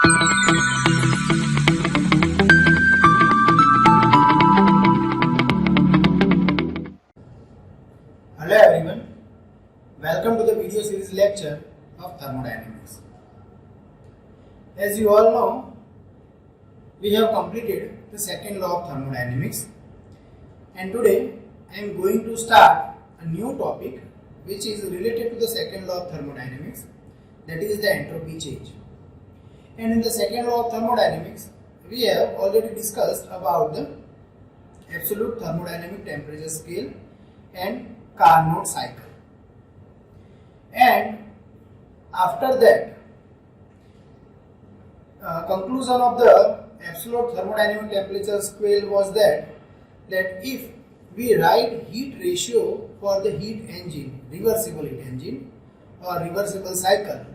Hello everyone, welcome to the video series lecture of thermodynamics. As you all know, we have completed the second law of thermodynamics, and today I am going to start a new topic which is related to the second law of thermodynamics, that is the entropy change. And in the second law of thermodynamics, we have already discussed about the absolute thermodynamic temperature scale and Carnot cycle. And after that, conclusion of the absolute thermodynamic temperature scale was that if we write heat ratio for the heat engine, reversible heat engine or reversible cycle,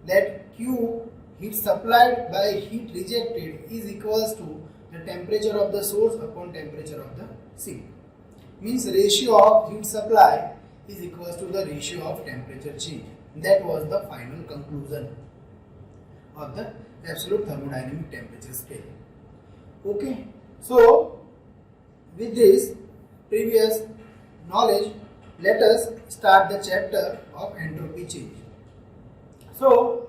that Q, heat supplied by heat rejected, is equals to the temperature of the source upon temperature of the sink. Means ratio of heat supply is equals to the ratio of temperature change. That was the final conclusion of the absolute thermodynamic temperature scale. Okay, so with this previous knowledge, let us start the chapter of entropy change. So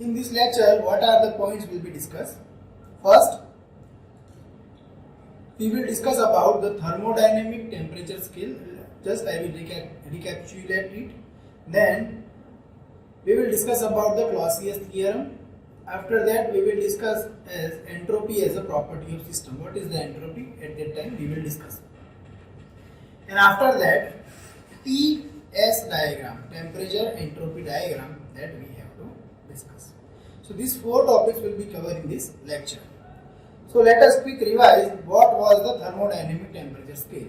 in this lecture, what are the points will be discussed? First, we will discuss about the thermodynamic temperature scale. Just I will recapitulate it. Then we will discuss about the Clausius theorem. After that, we will discuss as entropy as a property of system. What is the entropy? At that time we will discuss. And after that, TS diagram, temperature entropy diagram, that we have to discuss. So these four topics will be covered in this lecture. So let us quick revise what was the thermodynamic temperature scale.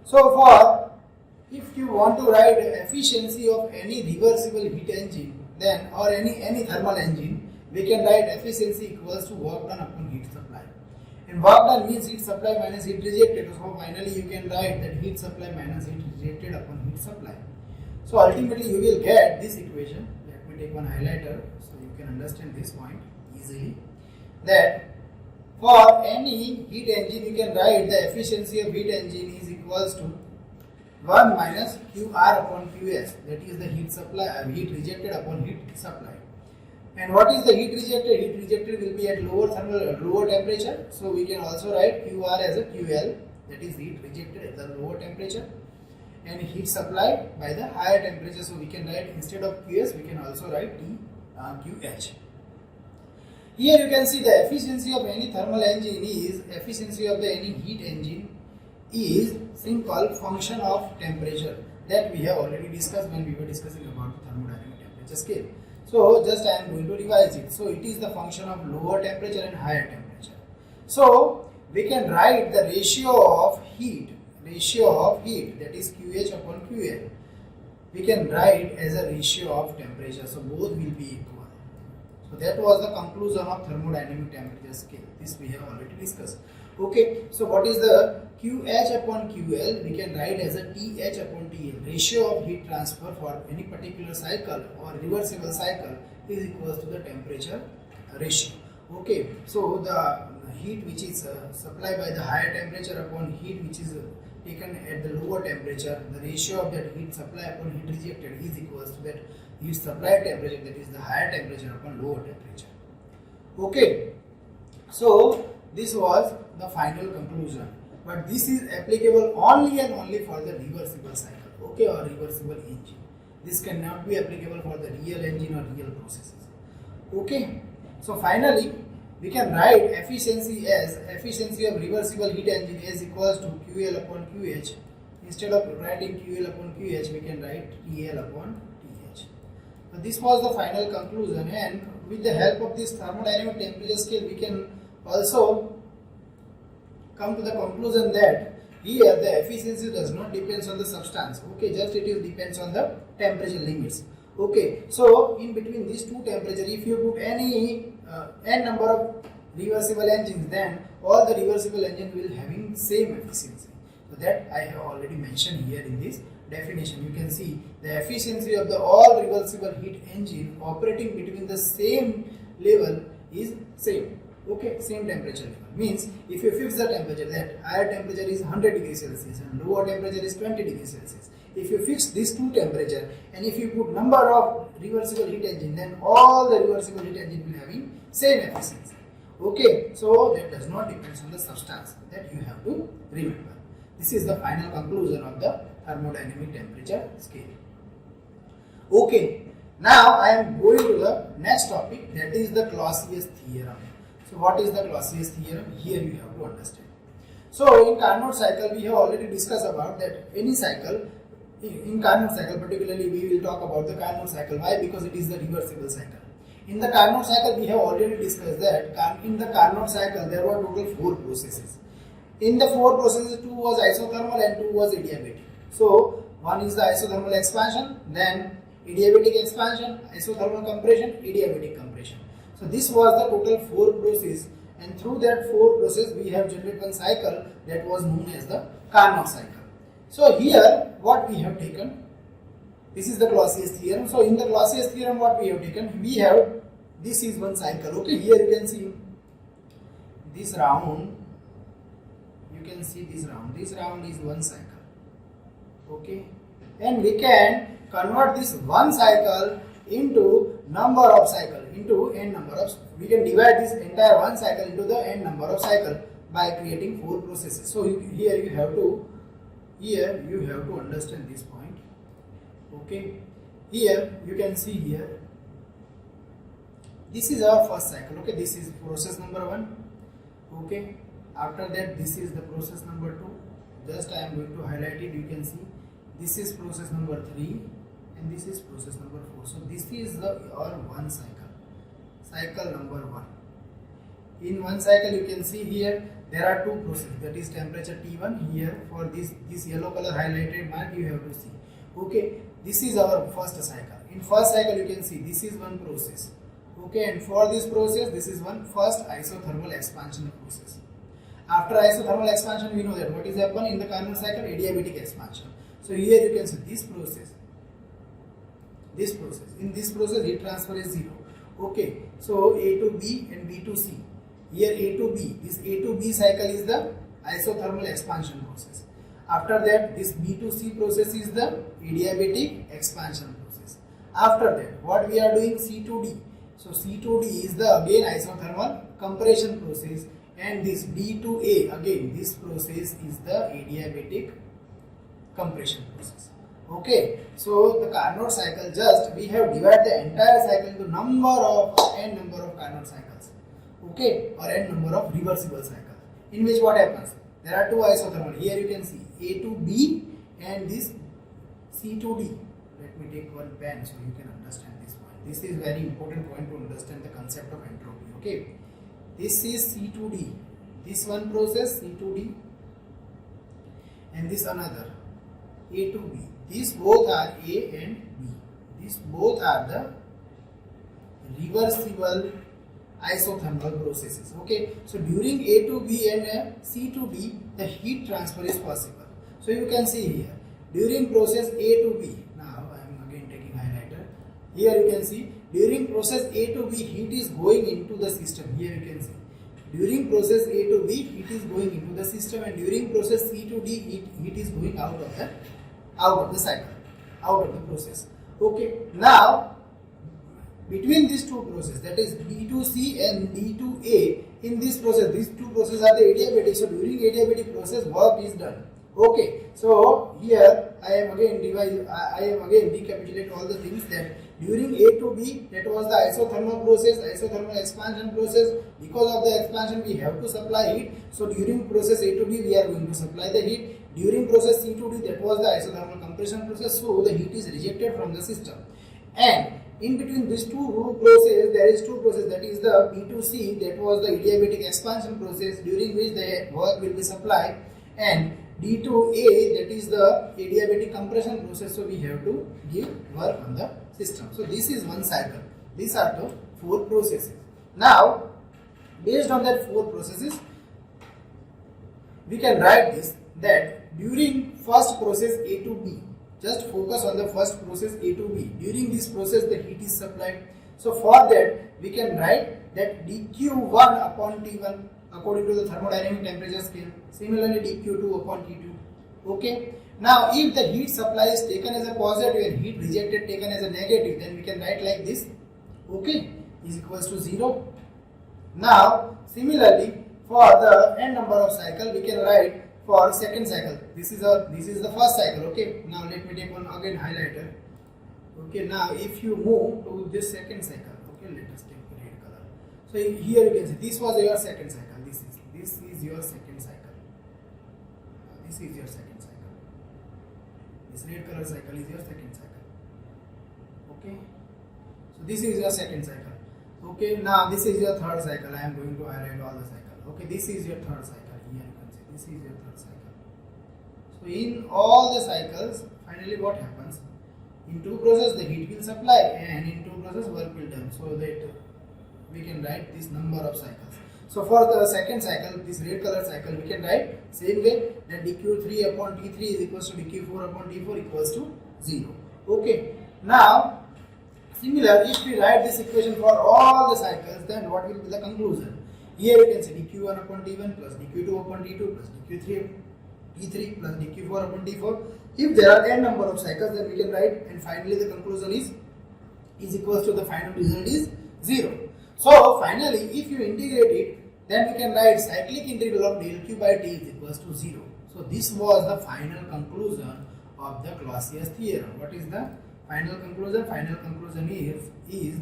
So if you want to write efficiency of any reversible heat engine, then or any thermal engine, we can write efficiency equals to work done upon heat supply. And work done means heat supply minus heat rejected. So finally you can write that heat supply minus heat rejected upon heat supply. So ultimately you will get this equation. Let me take one highlighter so you can understand this point easily. That for any heat engine, you can write the efficiency of heat engine is equals to 1 minus QR upon QS, that is the heat supply, heat rejected upon heat supply. And what is the heat rejected? Heat rejected will be at lower temperature, so we can also write QR as a QL, that is heat rejected at the lower temperature, and heat supplied by the higher temperature, so we can write instead of QS we can also write QH. Here you can see the efficiency of any thermal engine is efficiency of the any heat engine is simple function of temperature, that we have already discussed when we were discussing about the thermodynamic temperature scale. So just I am going to revise it. So it is the function of lower temperature and higher temperature. So we can write the ratio of heat that is QH upon QL. We can write as a ratio of temperature. So both will be equal. So that was the conclusion of thermodynamic temperature scale. This we have already discussed. Okay, so what is the QH upon QL? We can write as a TH upon TL. Ratio of heat transfer for any particular cycle or reversible cycle is equal to the temperature ratio. Okay, so the heat which is supplied by the higher temperature upon heat which is taken at the lower temperature, the ratio of that heat supply upon heat rejected is equal to that heat supplied temperature, that is the higher temperature upon lower temperature. Okay, so this was the final conclusion, but this is applicable only and only for the reversible cycle, okay, or reversible engine. This cannot be applicable for the real engine or real processes. Okay, so finally we can write efficiency as efficiency of reversible heat engine is equals to QL upon QH. Instead of writing QL upon QH, we can write TL upon TH. So this was the final conclusion, and with the help of this thermodynamic temperature scale, we can also come to the conclusion that here the efficiency does not depend on the substance. Okay, just it is depends on the temperature limits. Okay, so in between these two temperatures, if you put any n number of reversible engines, then all the reversible engines will having same efficiency. So that I have already mentioned here in this definition. You can see the efficiency of the all reversible heat engine operating between the same level is same. Okay, same temperature level. Means if you fix the temperature that higher temperature is 100 degrees Celsius and lower temperature is 20 degrees Celsius. If you fix these two temperature and if you put number of reversible heat engine, then all the reversible heat engine will having same efficiency. Okay, so that does not depend on the substance, that you have to remember. This is the final conclusion of the thermodynamic temperature scale. Okay, now I am going to the next topic, that is the Clausius theorem. So what is the Clausius theorem? Here you have to understand. So in Carnot cycle we have already discussed about that any cycle, in Carnot cycle particularly we will talk about the Carnot cycle. Why? Because it is the reversible cycle. In the Carnot cycle we have already discussed that in the Carnot cycle there were total 4 processes. In the 4 processes, 2 was isothermal and 2 was adiabatic. So one is the isothermal expansion, then adiabatic expansion, isothermal compression, adiabatic compression. So this was the total 4 process, and through that 4 process we have generated one cycle that was known as the Carnot cycle. So here what we have taken, this is the Clausius theorem. So in the Clausius theorem what we have taken, we have, this is one cycle. Okay, here you can see this round, you can see this round is one cycle. Okay, and we can convert this one cycle into number of cycle, into n number of, we can divide this entire one cycle into the n number of cycle by creating 4 processes. So here you have to understand this point. Okay, here you can see here, this is our first cycle. Okay, this is process number 1. Okay, after that this is the process number 2. Just I am going to highlight it. You can see this is process number 3 and this is process number 4. So this is our one cycle number 1. In one cycle you can see here there are 2 processes, that is temperature T1. Here for this yellow color highlighted mark you have to see. Okay, this is our first cycle. In first cycle you can see this is one process. Okay, and for this process this is one first isothermal expansion process. After isothermal expansion we know that what is happen in the Carnot cycle, adiabatic expansion. So here you can see this process. In this process heat transfer is 0. Okay, so A to B and B to C. Here A to B, this A to B cycle is the isothermal expansion process. After that this B to C process is the adiabatic expansion process. After that what we are doing, C to D. So C to D is the again isothermal compression process, and this D to A, again this process is the adiabatic compression process. Okay, so the Carnot cycle, just we have divided the entire cycle into n number of Carnot cycles. Okay, or n number of reversible cycles, in which what happens, there are 2 isothermal. Here you can see A to B and this C to D. Let me take one pen so you can understand this point. This is very important point to understand the concept of entropy. Okay, this is C to D, this one process C to D, and this another A to B. These both are A and B. These both are the reversible isothermal processes. Okay, so during A to B and C to D the heat transfer is possible. So you can see here during process A to B, now I am again taking highlighter. Here you can see during process A to B heat is going into the system. Here you can see during process A to B heat is going into the system, and during process C to D heat is going out of the cycle, out of the process. Okay, now between these 2 processes, that is D to C and D to A, in this process these 2 processes are the adiabatic. So during adiabatic process work is done. Okay, so here I am again recapitulate all the things, that during A to B, that was the isothermal process, isothermal expansion process. Because of the expansion we have to supply heat. So during process A to B we are going to supply the heat. During process C to D, that was the isothermal compression process. So the heat is rejected from the system. And in between these 2 processes there is 2 processes, that is the B to C, that was the adiabatic expansion process, during which the work will be supplied, and D to A, that is the adiabatic compression process. So we have to give work on the system. So this is one cycle. These are the 4 processes. Now based on that 4 processes we can write this, that during first process A to B, just focus on the first process A to B, during this process the heat is supplied. So for that we can write that dq1 upon T1 according to the thermodynamic temperature scale. Similarly dq2 upon T2. Okay. Now if the heat supply is taken as a positive and heat rejected taken as a negative, then we can write like this. Okay, is equals to 0. Now similarly for the n number of cycle we can write for second cycle. This is the first cycle. Okay. Now let me take one again highlighter. Okay. Now if you move to this second cycle, okay, let us take the red color. So here you can see this was your second cycle. This is your second cycle. This is your second cycle. This red color cycle is your second cycle. Okay. So this is your second cycle. Okay. Now this is your third cycle. I am going to highlight all the cycle. Okay. This is your third cycle. Here you can see this is your third cycle. So in all the cycles, finally what happens? In two processes the heat will supply and in two processes work will done. So that we can write this number of cycles. So for the second cycle, this red color cycle, we can write same way that dq3 upon T3 is equals to dq4 upon T4 equals to 0. Okay. Now, similar, if we write this equation for all the cycles, then what will be the conclusion? Here you can say dq1 upon T1 plus dq2 upon T2 plus dq3 T3 plus dq4 upon T4. If there are n number of cycles, then we can write, and finally the conclusion is equals to the final result is 0. So finally, if you integrate it, then we can write cyclic integral of del q by t is equals to 0. So this was the final conclusion of the Clausius theorem. What is the final conclusion? Final conclusion is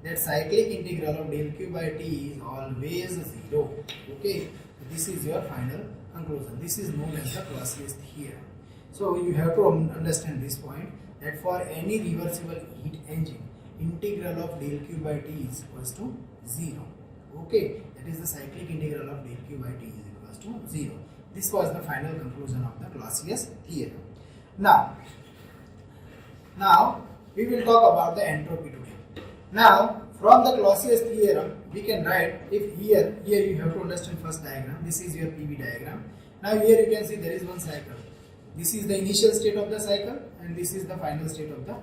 that cyclic integral of del q by t is always 0. Okay, this is your final conclusion. This is known as the Clausius theorem. So you have to understand this point, that for any reversible heat engine, integral of del q by t is equals to 0. Okay, that is the cyclic integral of del q by t is equals to 0. This was the final conclusion of the Clausius theorem. Now we will talk about the entropy today. Now from the Clausius theorem we can write, if here you have to understand first diagram. This is your PV diagram. Now here you can see there is one cycle. This is the initial state of the cycle and this is the final state of the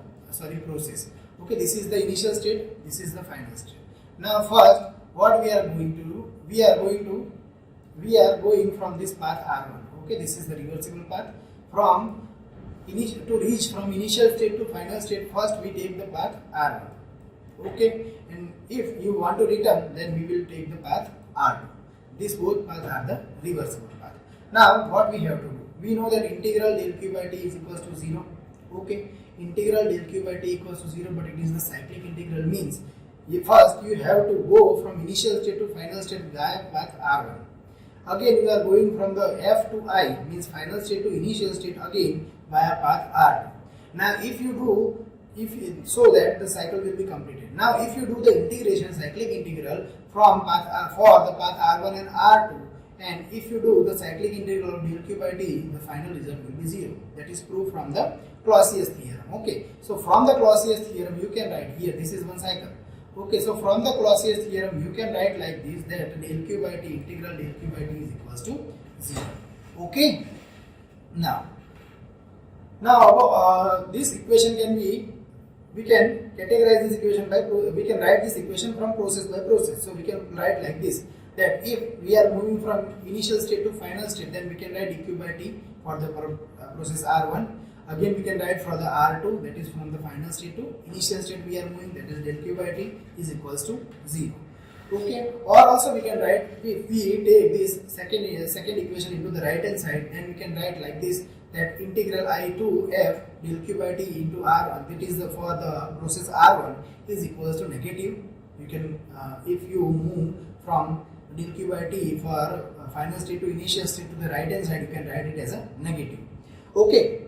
process. Okay, this is the initial state, this is the final state. Now first what we are going to do, we are going from this path R1. Okay, this is the reversible path. To reach from initial state to final state, first we take the path R1. Okay, and if you want to return, then we will take the path R2. These both paths are the reversible path. Now what we have to do, we know that integral del q by t is equals to 0. Okay, integral del q by t equals to 0, but it is the cyclic integral, means first you have to go from initial state to final state via path R1. Again you are going from the F to I, means final state to initial state, again via path R2. Now so that the cycle will be completed. Now if you do the integration, cyclic integral from for the path R1 and R2, and if you do the cyclic integral of del q by t, the final result will be 0. That is proved from the Clausius theorem. Okay, so from the Clausius theorem you can write here, this is one cycle. Okay, so from the Clausius theorem you can write like this, that del q by t, integral del q by t is equals to 0. Okay, now this equation can be, we can categorize this equation by, we can write this equation from process by process. So we can write like this, that if we are moving from initial state to final state, then we can write dq by t for the process R1. Again we can write for the R2, that is from the final state to initial state we are moving, that is del q by t is equals to 0. Okay, or also we can write, if we take this second equation into the right hand side, then we can write like this, that integral I to f del q by t into R1, that is for the process R1, is equals to negative. You can if you move from del q by t for final state to initial state to the right hand side, you can write it as a negative. Okay,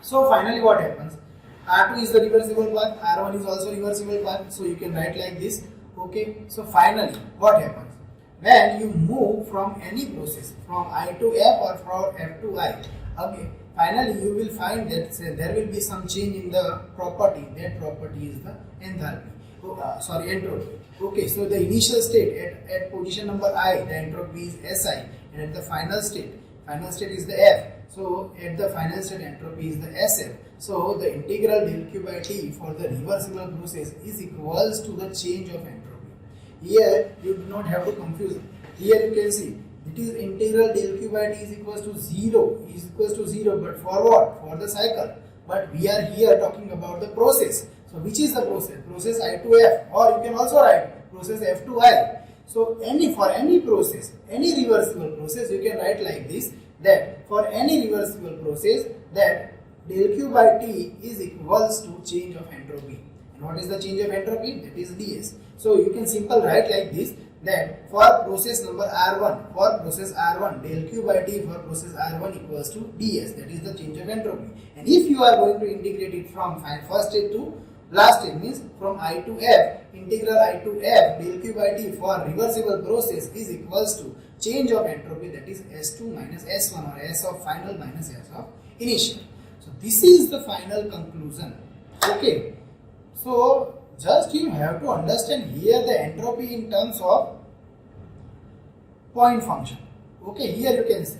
so finally what happens, R2 is the reversible path, R1 is also reversible path, so you can write like this. Okay, so finally what happens, when you move from any process from I to F or from F to I, okay, finally you will find that there will be some change in the property. That property is the enthalpy. Entropy. Okay, so the initial state at position number I, the entropy is Si, and at the final state is the F. So at the final state entropy is the SF. So the integral del Q by T for the reversible process is equals to the change of entropy. Here you do not have to confuse. Here you can see it is integral del Q by T is equals to 0, but for what? For the cycle. But we are here talking about the process. So which is the process? Process I to F, or you can also write process F to I. So for any process, any reversible process, you can write like this, that for any reversible process, that del Q by T is equals to change of entropy. And what is the change of entropy? That is ds. So you can simply write like this, that for process number R1, del Q by T for process R1 equals to ds, that is the change of entropy. And if you are going to integrate it from first state to last state, means from I to F, integral I to F del Q by T for reversible process is equals to change of entropy, that is S2 minus S1, or S of final minus S of initial. So this is the final conclusion. Okay. So just you have to understand here the entropy in terms of point function. Okay, here you can see.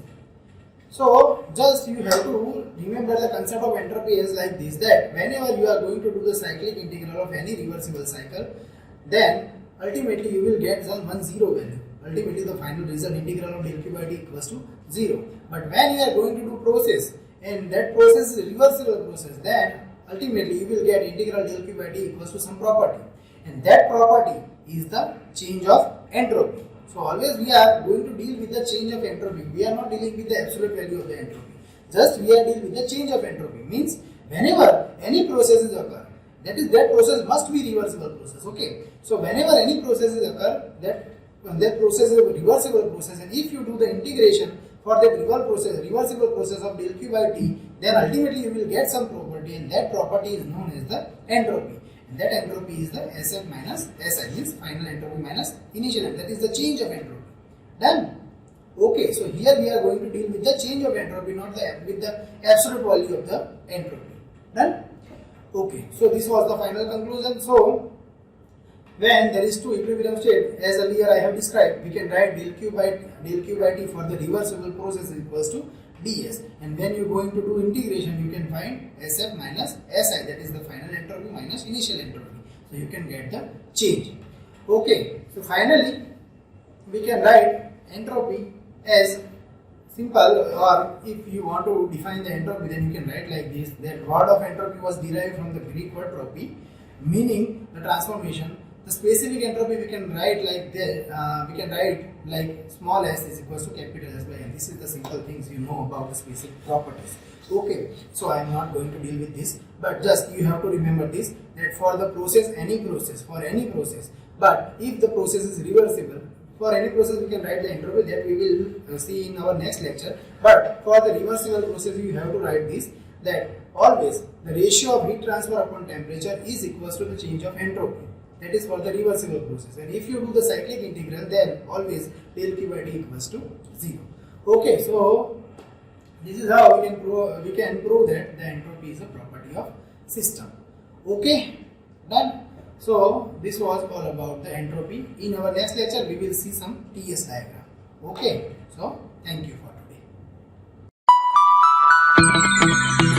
So just you have to remember the concept of entropy is like this, that whenever you are going to do the cyclic integral of any reversible cycle, then ultimately you will get some 0 value. Ultimately the final result integral of del Q by T equals to 0. But when you are going to do process, and that process is a reversible process, then ultimately you will get integral del Q by T equals to some property, and that property is the change of entropy. So always we are going to deal with the change of entropy. We are not dealing with the absolute value of the entropy. Just we are dealing with the change of entropy. Means whenever any processes occur, that process must be reversible process. Okay. So whenever any processes occur, that process is a reversible process, and if you do the integration for that reversible process of del Q by T, then ultimately you will get some property, and that property is known as the entropy. And that entropy is the SF minus SI, means final entropy minus initial entropy. That is the change of entropy. Done? Okay, so here we are going to deal with the change of entropy, not with the absolute value of the entropy. Done? Okay, so this was the final conclusion. So when there is two equilibrium state, as earlier I have described, we can write del Q by T for the reversible process equals to ds, and when you are going to do integration, you can find SF minus SI, that is the final entropy minus initial entropy. So you can get the change. Okay, so finally we can write entropy as simple, or if you want to define the entropy, then you can write like this, that word of entropy was derived from the Greek word tropy, meaning the transformation. The specific entropy we can write like that, we can write like small s is equals to capital S by n. This is the simple things you know about the specific properties. Okay, so I am not going to deal with this, but just you have to remember this, that for the process, for any process, but if the process is reversible, for any process we can write the entropy, that we will see in our next lecture. But for the reversible process, you have to write this, that always the ratio of heat transfer upon temperature is equals to the change of entropy. That is for the reversible process, and if you do the cyclic integral, then always del Q by T equals to 0. Okay, so this is how we can prove that the entropy is a property of system. Okay, done. So this was all about the entropy. In our next lecture, we will see some TS diagram. Okay, so thank you for today.